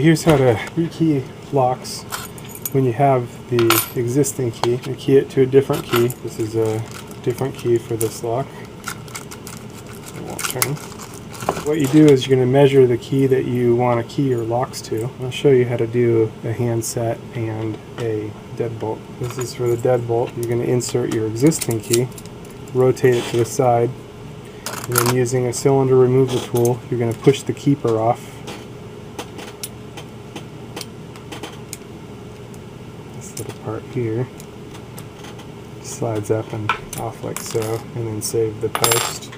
here's how to rekey locks when you have the existing key. You key it to a different key. This is a different key for this lock. It won't turn. What you do is you're going to measure the key that you want to key your locks to. I'll show you how to do a handset and a deadbolt. This is for the deadbolt. You're going to insert your existing key, rotate it to the side, and then using a cylinder removal tool, you're going to push the keeper off. This little part here slides up and off like so, and then save the post.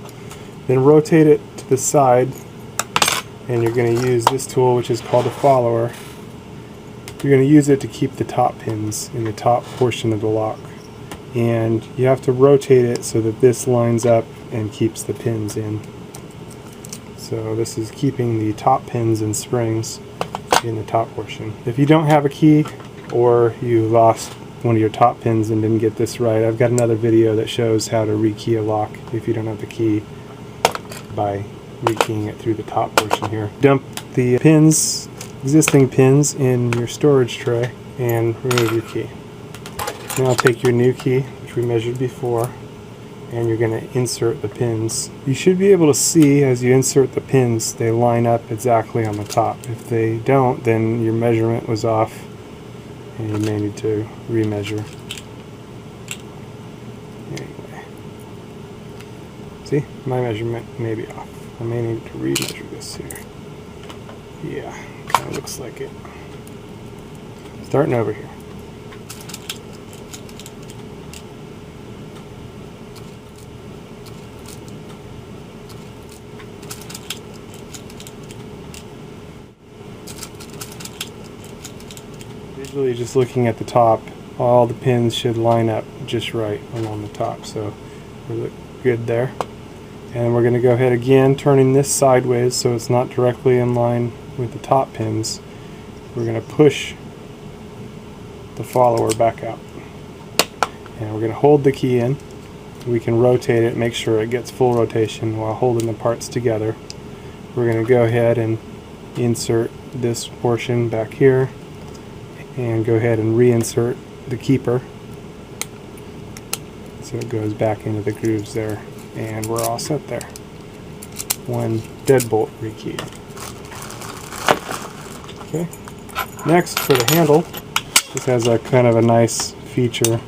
Then rotate it to the side, and you're going to use this tool, which is called a follower. You're going to use it to keep the top pins in the top portion of the lock. And you have to rotate it so that this lines up and keeps the pins in. So this is keeping the top pins and springs in the top portion. If you don't have a key, or you lost one of your top pins and didn't get this right, I've got another video that shows how to rekey a lock if you don't have the key, by rekeying it through the top portion here. Dump the pins, existing pins, in your storage tray and remove your key. Now take your new key, which we measured before, and you're going to insert the pins. You should be able to see as you insert the pins, they line up exactly on the top. If they don't, then your measurement was off and you may need to remeasure. Anyway, see, my measurement may be off. I may need to remeasure this here. Yeah, kind of looks like it. Starting over here. Visually, just looking at the top, all the pins should line up just right along the top, so we look good there. And we're going to go ahead again, turning this sideways so it's not directly in line with the top pins. We're going to push the follower back out, and we're going to hold the key in. We can rotate it, make sure it gets full rotation while holding the parts together. We're going to go ahead and insert this portion back here, and go ahead and reinsert the keeper so it goes back into the grooves there, and we're all set there. One deadbolt rekeyed. Okay. Next, for the handle, this has a kind of a nice feature.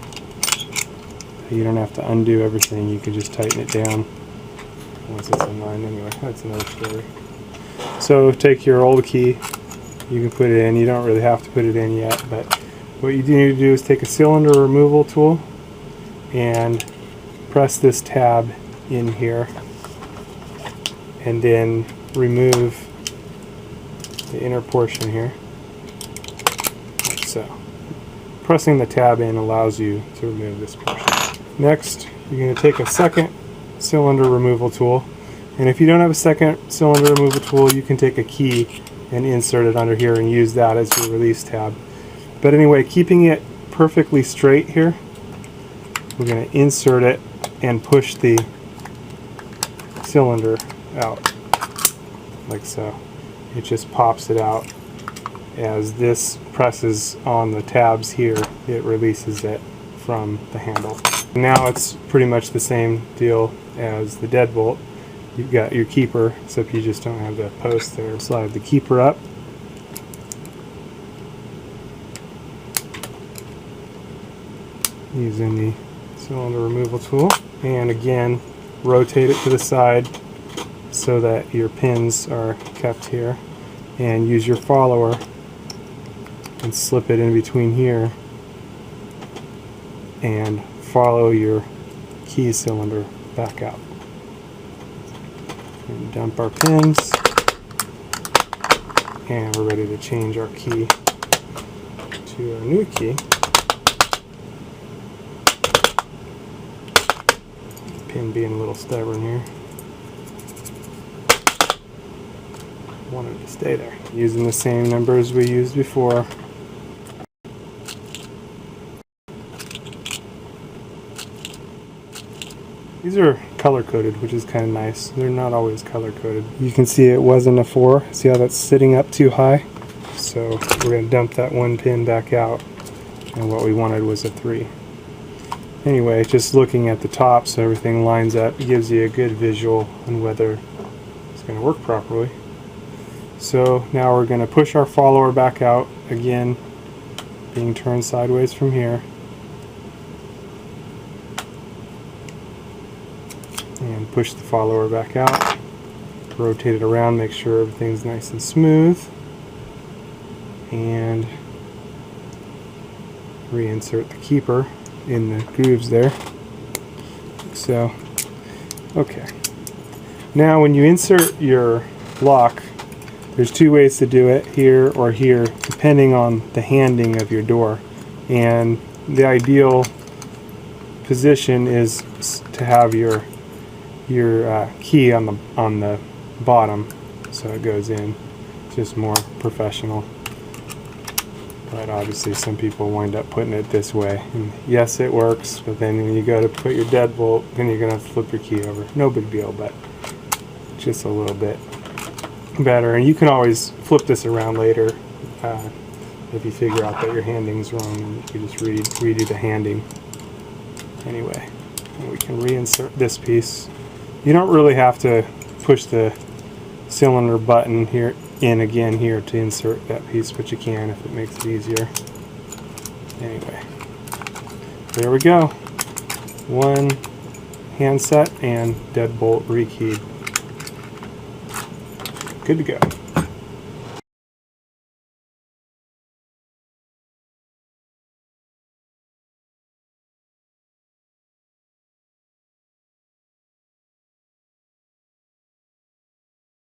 You don't have to undo everything, you can just tighten it down once it's in line. Anyway, that's another story. So take your old key, you can put it in. You don't really have to put it in yet, but what you do need to do is take a cylinder removal tool and press this tab in here, and then remove the inner portion here, like so. Pressing the tab in allows you to remove this portion. Next, you're going to take a second cylinder removal tool, and if you don't have a second cylinder removal tool, you can take a key and insert it under here and use that as your release tab. But anyway, keeping it perfectly straight here, we're going to insert it and push the cylinder out like so. It just pops it out. As this presses on the tabs here, it releases it from the handle. Now it's pretty much the same deal as the deadbolt. You've got your keeper, except you just don't have the post there. Slide the keeper up. Using the cylinder removal tool. And again, rotate it to the side so that your pins are kept here. And use your follower and slip it in between here. And follow your key cylinder back out. And dump our pins, and we're ready to change our key to a new key. Pin being a little stubborn here. Want it to stay there. Using the same numbers we used before. These are color-coded, which is kind of nice. They're not always color-coded. You can see it wasn't a 4. See how that's sitting up too high? so we're going to dump that 1 pin back out, and what we wanted was a 3. Anyway, just looking at the top so everything lines up gives you a good visual on whether it's going to work properly. So now we're going to push our follower back out, again being turned sideways from here, and push the follower back out, rotate it around, make sure everything's nice and smooth, and reinsert the keeper in the grooves there, like so. Okay, now when you insert your lock, there's 2 ways to do it, here or here, depending on the handing of your door, and the ideal position is to have your key on the bottom, so it goes in. It's just more professional. But obviously some people wind up putting it this way. And yes, it works, but then when you go to put your deadbolt, then you're going to have to flip your key over. No big deal, but just a little bit better. And you can always flip this around later if you figure out that your handing's wrong, and you can just redo the handing. Anyway, and we can reinsert this piece. You don't really have to push the cylinder button here again here to insert that piece, but you can if it makes it easier. Anyway, there we go. 1 handset and deadbolt rekeyed. Good to go.